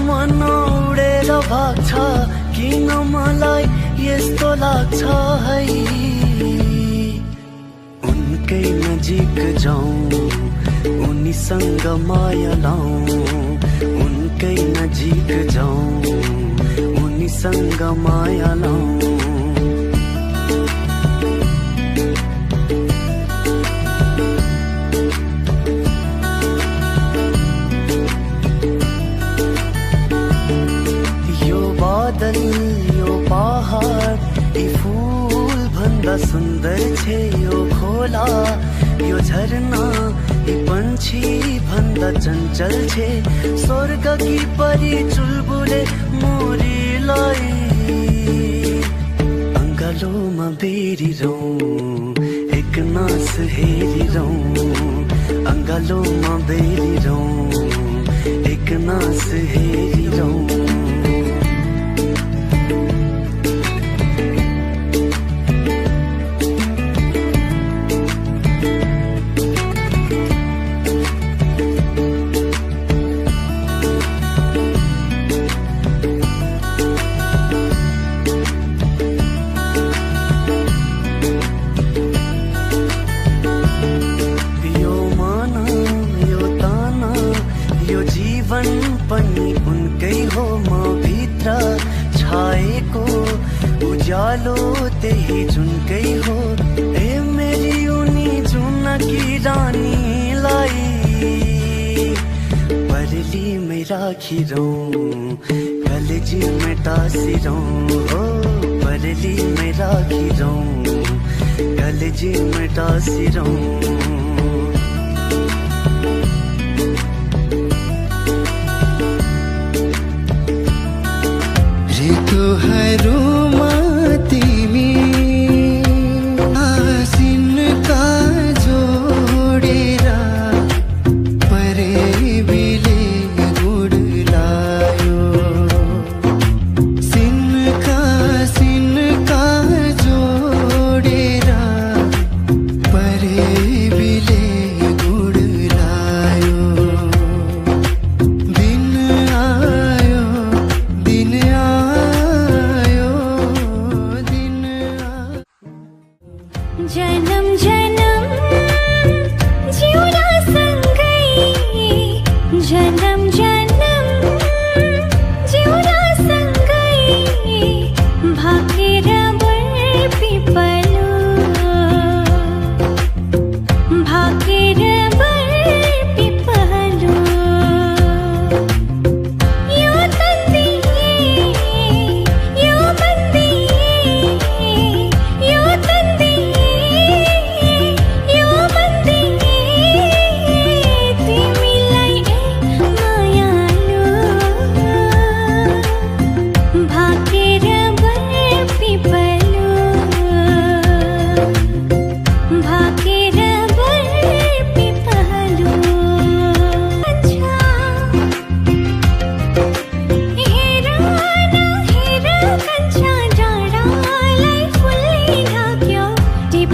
मन उडेर भाग्छ, किन मलाई यस्तो लाग्छ है। उनकै नजिक जाऊं, उनीसँग माया लाऊं, उनकै नजिक जाऊं, उनीसँग माया लाऊं। यो बादल, यो पहाड, यी फूल भन्दा सुन्दर छे यो खोला, यो झरना, यी पंछी भन्दा चञ्चल छे स्वर्ग की परी चुलबुले मोरीलाई। अङ्गालोमा बेरिरौँ, एक नास हेरिरौँ, अङ्गालोमा बेरिरौँ, एक नास हेरिरौँ। जीवन पनि उनकै हो, म भित्र छाएको उज्यालो त्यही जुनकै हो। ए मेरी उनी जुनकी रानीलाई बरलीमै राखिरौँ, कलेजीमै टाँसिरौँ, हो बरलीमै राखिरौँ, कलेजीमै टाँसिरौँ। ऋतुहरूमा तिमी आसिनका जोडेर परेबिले गुड लायो। सिनका जोडेर परेबिले गुड लायो। दिन आयो, दिन आयो, जन्म जन्म जिउला सँगै, जन्म जन्म जिउला सँगै, भाकेर बर पिपलो, भाकेर बर पिपलो। यो तन्दिए, यो बन्दिए, यो तन्दिए, यो बन्दिए, तिमीलाई मायालु, भाकेर बर पिपलो, भाकेर बर पिपलो। हेर न हेर कच्चा डाँडालाई फुलले ढाक्यो, टिप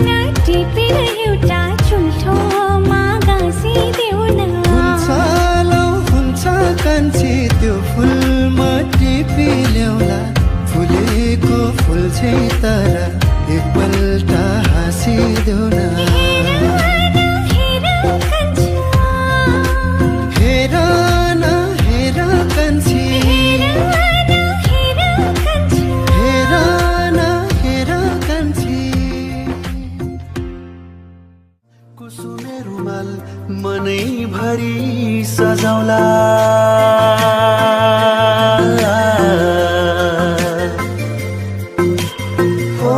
न टिपेर एउटा चुल्ठोमा गाँसिदेऊ न। हुन्छ कान्छी त्यो फुलमा टिपी ल्याउला, फुलेको फुल छै तर एकपल्ट हाँसिदेऊ न। हेर कच्चा, हेर न हेर कान्छी, हेर कच्चा, हेर न हेर कान्छी। कुसुमे रुमाल मनैभरि सजाउला, हो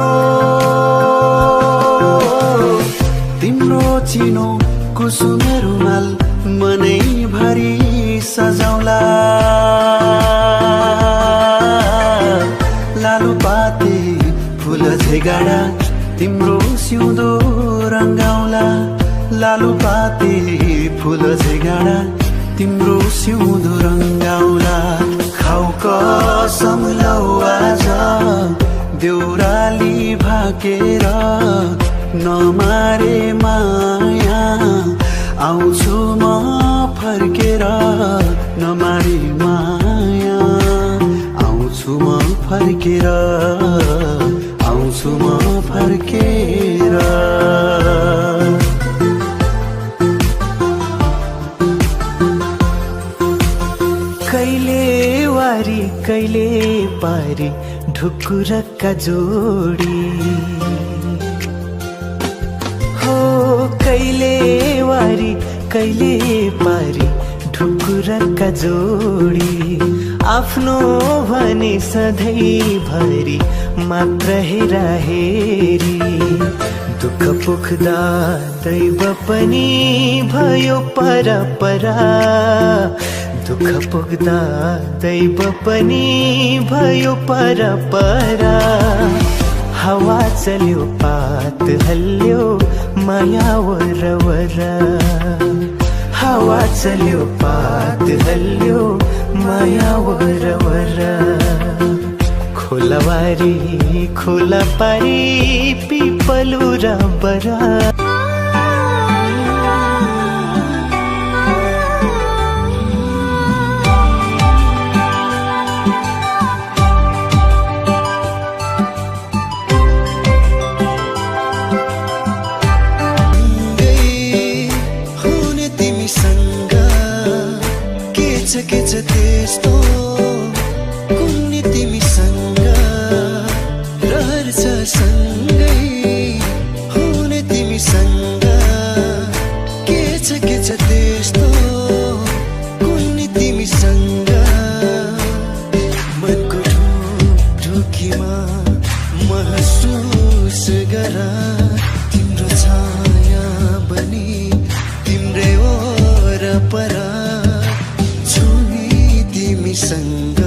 तिम्रो चिनो कुसुमे रुमाल मनैभरि सजाउला। लालुपाते फुल झैगाडा तिम्रो सिउँदो रङ्गाउला, लालुपाते फुल झैगाडा तिम्रो सिउँदो रङ्गाउला। खाऊ कसम लौ आज देउराली भाकेर, नमारे माया आउँछु म फर्केर, नमारे माया। फर्केर आउँछु म फर्केर कहिले वारी कहिले पारी ढुकुरका जोडी हो कहिले वारी कहिले पारी ढुकुरका जोडी आफ्नो भने सधैँभरि मात्र हेराहेरी दुःख पुग्दा दैव पनि भयो परपरा दुःख पुग्दा दैव पनि भयो परपरा हावा चल्यो पात हल्यो माया वरवर हावा चल्यो पात हल्यो माया वरवर खोलावारी खोला पारी पिपलु र बरा के छ त्यस्तो कुन्नी तिमीसँग रहर छ सँगै हुने तिमीसँग के छ त्यस्तो कुन्नी तिमीसँग मनको ढुकीमा महसुस गरा तिम्रो छाया बनी तिम्रै वरपर तिमीसँग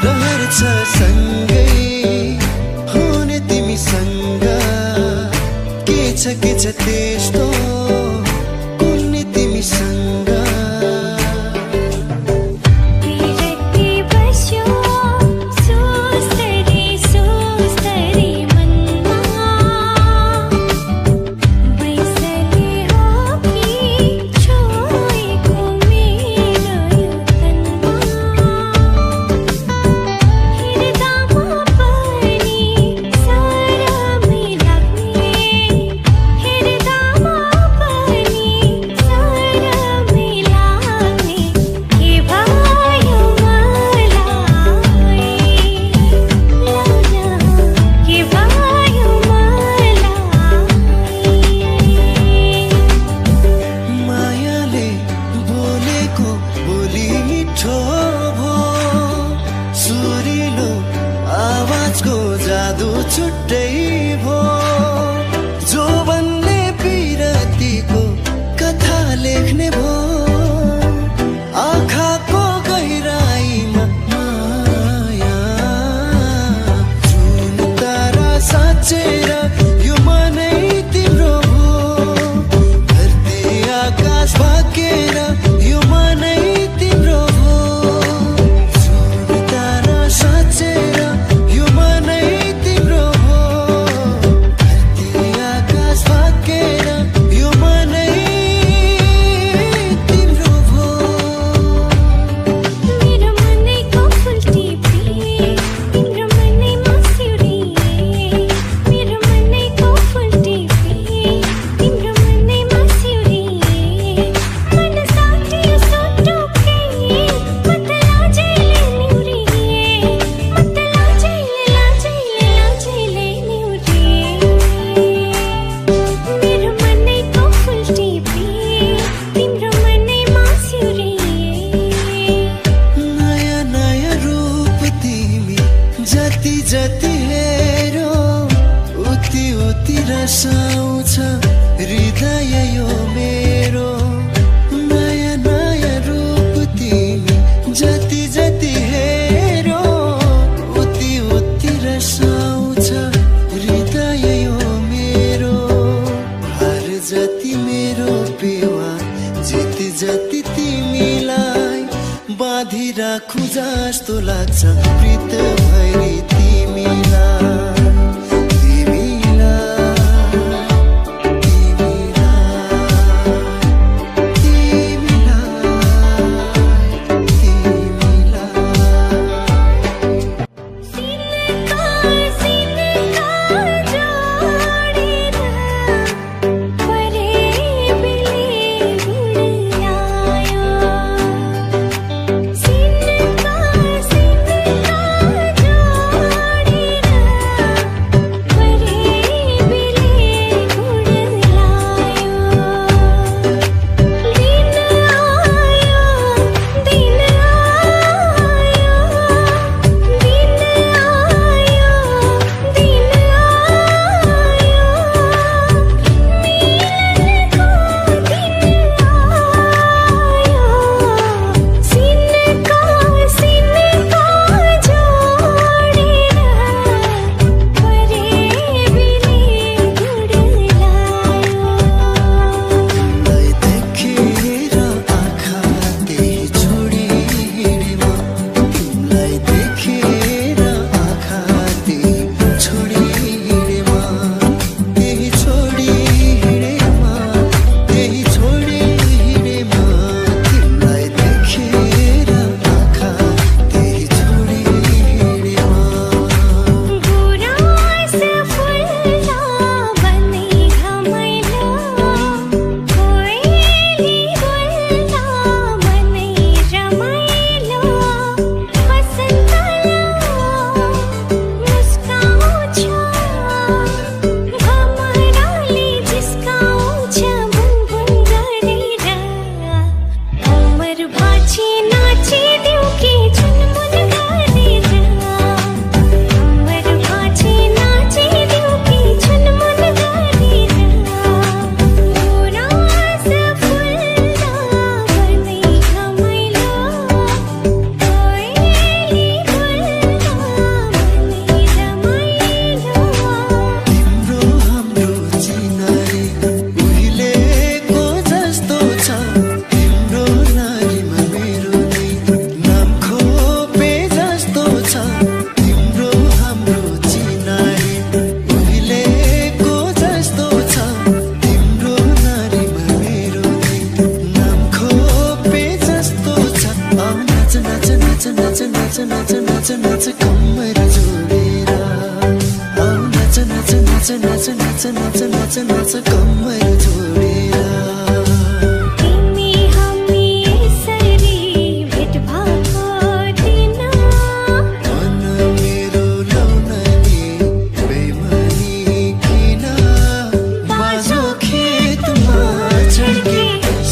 रहर छ सँगै हुने तिमीसँग के छ त्यस्तो कुन्नी तिमीसँग जादु छुट्टै भो जो भन्ने पिरतीको कथा लेख्ने भो आँखाको गहिराईमा माया जुन तारा साँचेर यो मनै तिम्रो भो धरती आकाश भाकेर यो मनै तिम्रो भो जुन तारा साँचेर जति हेरो उति उति रसाउँछ हृदय यो मेरो नयाँ नयाँ रूप तिमी जति जति हेरो उति उति रसाउँछ हृदय यो मेरो हर जति मेरो पेवा जति जति तिमीलाई बाँधिराखु जस्तो लाग्छ प्रीत भैरी नाच नाच नाच कम्मर जोडेर आऊ नाच नाच नाच नाच नाच नाच नाच नाच कम्मर जोडेर तिमी हामी यसरी भेट भएको दिन मन मेरो लाउनाले बेमानी किन बाजो खेतमा छड्के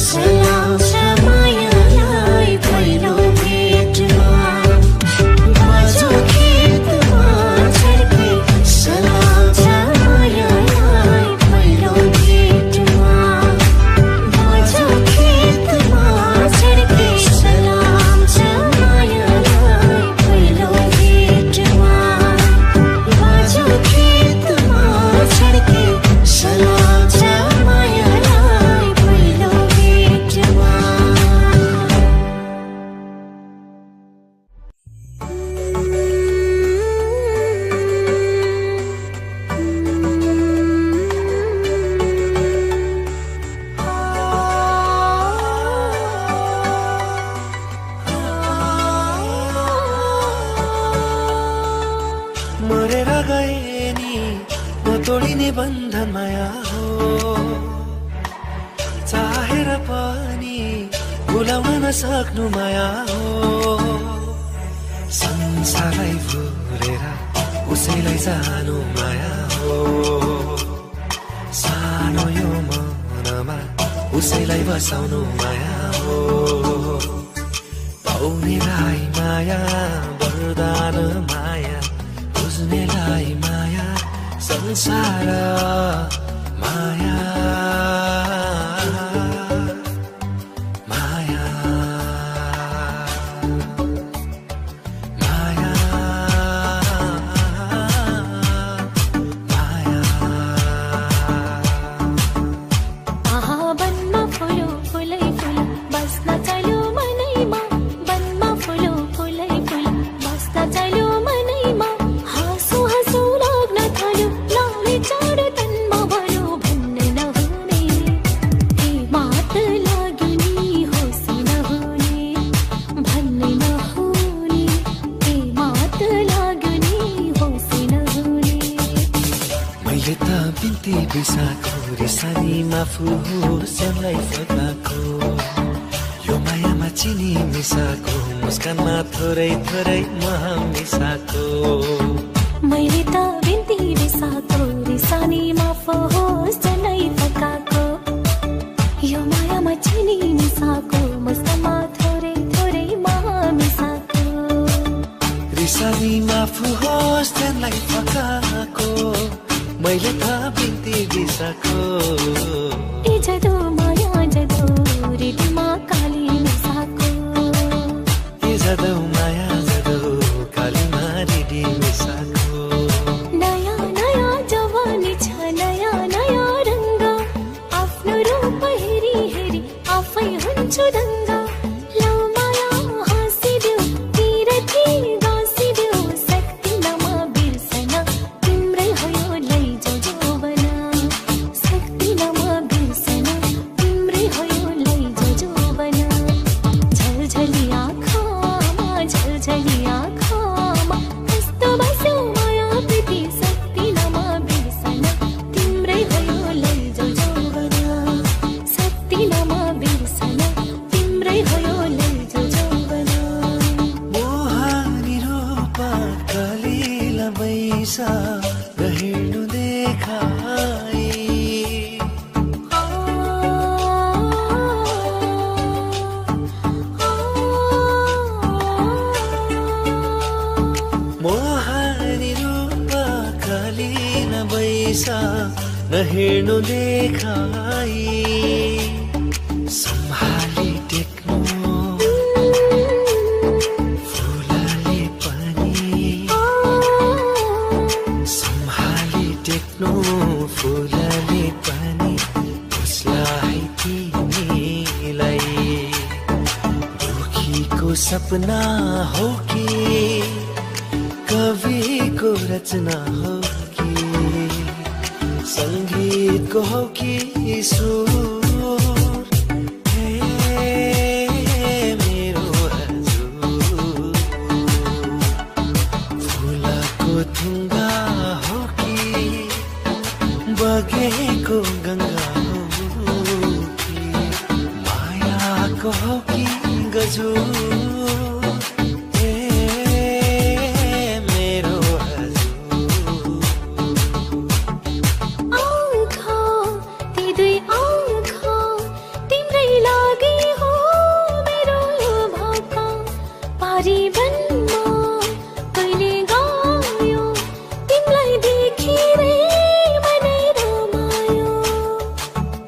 सलाउँछ मायालाई पहिलो भेटमा बाजो खेतमा छड्के सलाउँछ मायालाई पहिलो भेटमा बाजो खेतमा छड्के सलाउँछ मायालाई पहिलो भेटमा बाजो खेतमा छड्के सलाउँछ मायालाई पहिलो भेटमा मरेर गए नि नतोडिने बन्धन माया हो चाहेर पनि भुलाउन नसक्नु माया हो संसारै भुलेर उसैलाई जानु माया हो सानो यो मनमा उसैलाई बसाउनु माया हो पाउनेलाई माया वरदान माया बुझ्नेलाई माया संसार माया माया माया माया आहा बनमा फुलो फुलै फुल बस्न चल्यो मनैमा बनमा फुलो फुलै फुल बस्न चल्यो मनैमा हाँसो हाँसो लाग्न थाल्यो लाली चाँडो तनमा भयो भन्न नहुने हे मात लाग्यो नि होसी नहुने भन्ने नहुने हे मात लाग्यो नि होसी नहुने मैले त बिन्ती बिसाको रिसानीमा फुल हो स्यामलाई फकाको यो मायामा चिनी मिसाको मुस्कानमा थोरै थोरै मह मिसाको मैले त बिन्ती बिसाको रिसानीमा फोहोस जनै फकाको यो मायामा चिनी मिसाको मुस्कानमा थोरै थोरै मह मिसाको रिसानीमा फुल हो स्यामलाई फकाको मैले त बिन्ती बिसाको ए जदो माया जदो रिटीमा काली मिसाको ए जदौ माया जदौ कालीमा रिडी मिसाको नयाँ नयाँ जवानी छ नयाँ नयाँ रङ्ग आफ्नो रूप हेरी हेरी आफै हुन्छु दङ्ग लौ माया हाँसिदेऊ तिरथी गाँसिदेऊ सक्दिनमा बिर्सन तिम्रै हो यो लैजाऊ जोवन सक्दिनमा बिर्सन तिम्रै हो यो लैजाऊ जोवन झलझली आँखामा कस्तो बस्यो माया प्रीति सक्दिनमा बिर्सन तिम्रै हो यो लैजाऊ जोवन सक्दिनमा बिर्सन तिम्रै हो यो लैजाऊ जोवन मोहानी रूप कलिला बैसा रहिनु देखाई मोहानी रूप कलिला बैसा रहिनु देखाई सम्हाली टेक्नु फुलले पनि सम्हाली टेक्नु फुलले पनि उसलाई तिमीलाई दुखीको सपना हो कि कविको रचना हो कि संगीतको हो कि सुर हे मेरो हजुर मेरो हजुर आँखा ती दुई आँखा तिम्रै लागि हो मेरो भाका पारी बनमा कहिले गायो तिमीलाई देखेरै मनै रमायो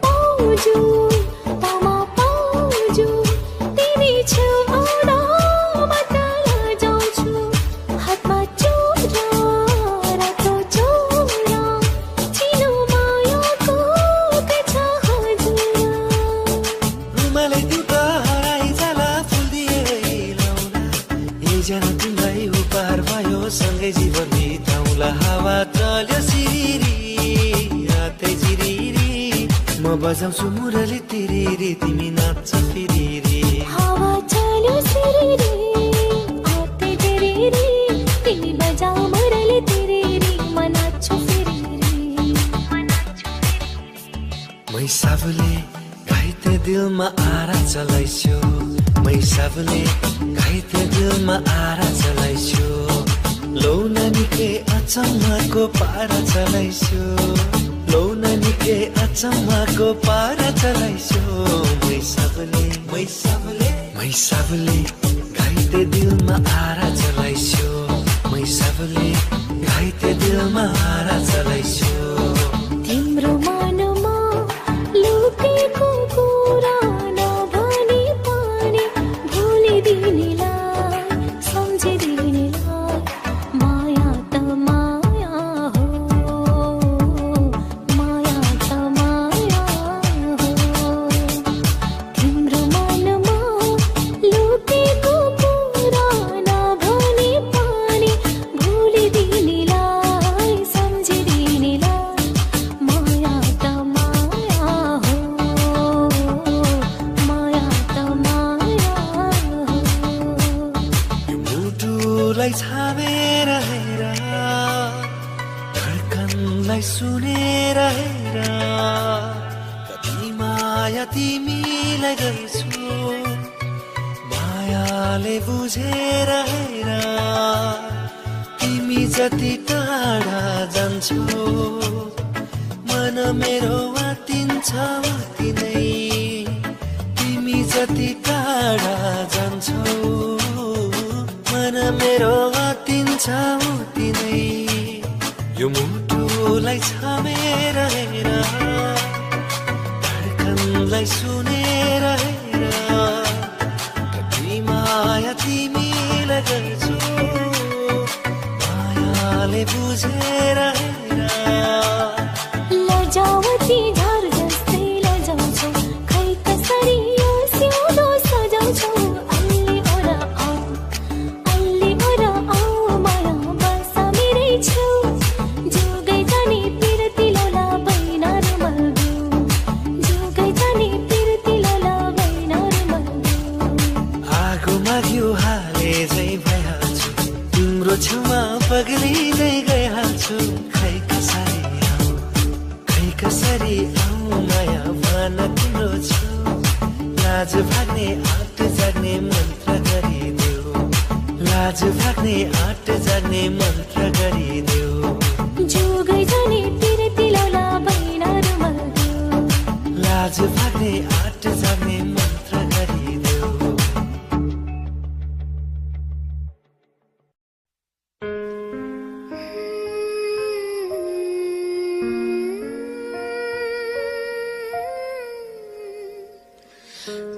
पाउँछु पामा पाउँछु तिमी छेउमा म तल जाउँछु हातमा चोरा रातो चोरा चिनो मायाको कथा हजुर रुमाले दुःख हराइ जाला फुल दिए लाउला एकजना तिमीलाई उपहार भयो सँगै जीवन बिताउला हावा चल्यो सिरिरी रातै चिरिरी म बजाउँछु मुरली तिरिरी तिमी नाच्छ फिरिरी हावा चल्यो सिरिरी आते तेरिरी तिमी बजाऊ मुरली तेरिरी म नाच्छु फिरिरी मै सबले घाइते दिलमा आरा चलाइछु मै सबले घाइते दिलमा आरा चलाइछु लौ नानीके अचम्मको पारा चलाइछु लौ नानीके अचम्मको पारा चलाइछु मै सबले घाइते दिलमा आरा चलाइछु मै सबले घाइते दिलमा आरा चलाइछु तिम्रो मनमा लुकेको कुरा नभनी पनि भुलिदिनेलाई सम्झिदिनेलाई माया त माया हो माया त माया हो तिम्रो मनमा लुकेको कुरा नभनी पनि भुलिदिनेलाई सम्झिदिनेलाई माया त माया हो माया त माया हो यो मुटुलाई छामेर हेर धड्कनलाई सुनेर हेर कति माया तिमीलाई गर्छु मायाले बुझेर हेर तिमी जति टाढा जान्छौ मन मेरो आतिन्छ उति नै तिमी जति टाढा जान्छौ मन मेरो आतिन्छ उति नै यो मुटुलाई छामेर हेर धड्कनलाई सुनेर हेर कति माया तिमीलाई गर्छु मायाले बुझेर हेर लजावती घर जस्तै लजाउँछौ खै कसरी यो सिउँदो सजाउँछौ अल्ली ओर आऊ माया बस मेरै छेउ जोगै जाने पिरती लोला बैनार मल्ब्यौ जोगै जाने पिरती लोला बैनार मल्ब्यौ आगो माग्यो हाले झै भइहाल्छु तिम्रो छेउमा पग्लिँदै गइहाल्छु खै कसरी आऊ माया भन तिम्रो छेउ लाज भाग्ने आँट जाग्ने मन्त्र गरिदेऊ लाज भाग्ने आँट जाग्ने मन्त्र गरिदेऊ जोगै जाने पिरती लोला बैनार मल्ब्यौ लाज भाग्ने आँट जाग्ने मन्त्र गरिदेऊ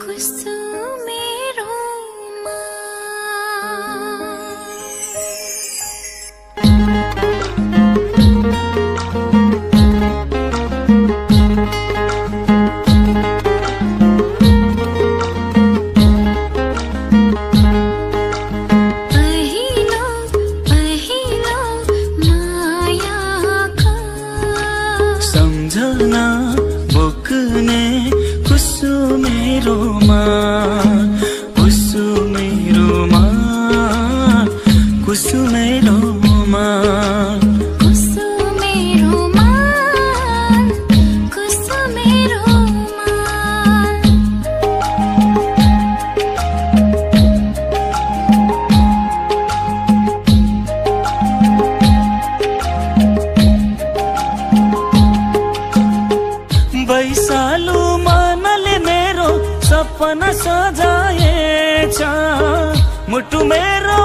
कस्तो मेरोमा सालु मनले मेरो सपना सजाएछ मुटु मेरो